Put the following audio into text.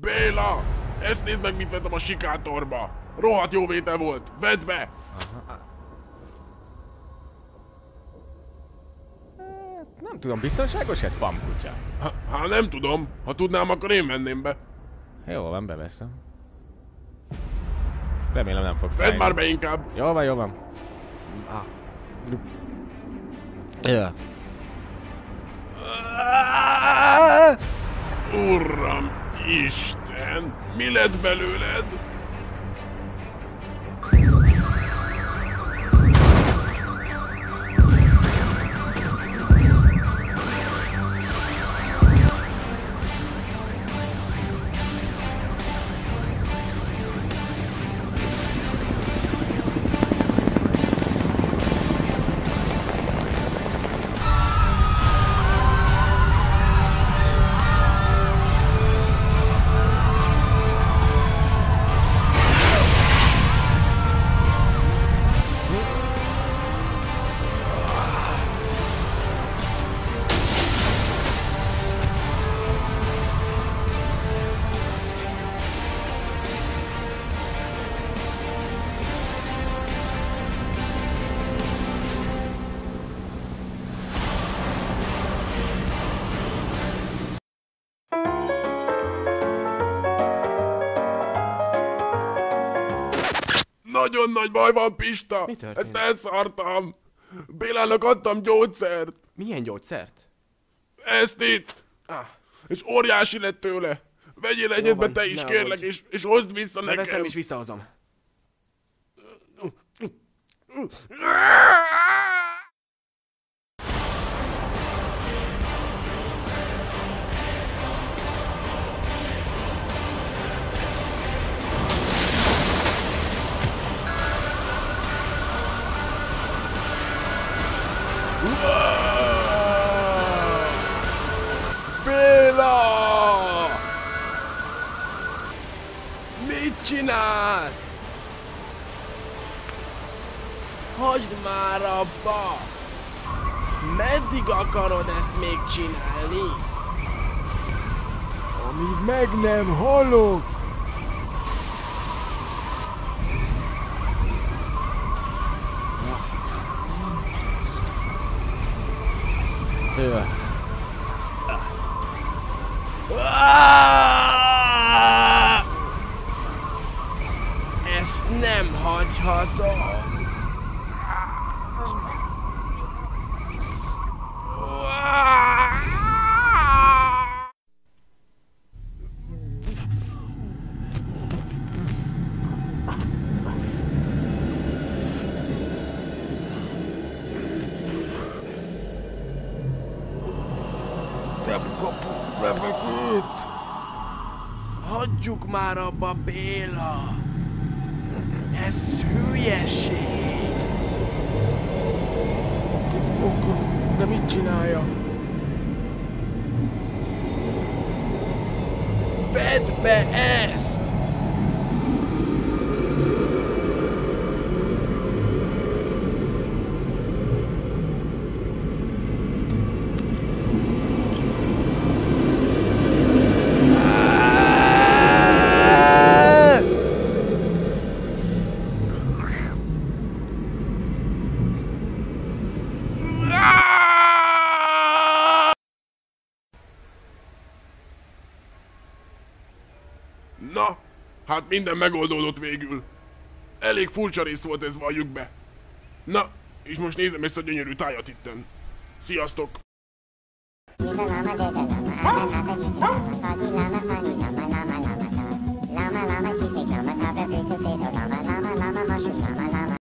Béla! Ezt nézd meg, mit vettem a sikátorba! Rohadt jó vétel volt! Vedd be! Nem tudom, biztonságos ez, pamkutya? Hát nem tudom. Ha tudnám, akkor én venném be. Jó van, beveszem. Remélem nem fog Vedd fájni. már be inkább! Jó van, jó van. Ja. Uram, Isten! Mi lett belőled? Nagyon nagy baj van, Pista! Mi történt? Ezt elszartam! Bélának adtam gyógyszert! Milyen gyógyszert? Ezt itt! És óriási lett tőle! Vegyél egyet be van, te is, ne kérlek, aggódj. és hozd vissza Beveszem nekem! és visszahozom. Béla! Mit csinálsz? Hagyd már abba! Meddig akarod ezt még csinálni? Amíg meg nem halok! Ja. Ezt nem hagyhatom! Nem kapok levegőt! Hagyjuk már abba, Béla! Ez hülyeség! De mit csinálja? Vedd be ezt! Na, hát minden megoldódott végül. Elég furcsa rész volt ez, valljuk be. Na, és most nézem ezt a gyönyörű tájat itten. Sziasztok!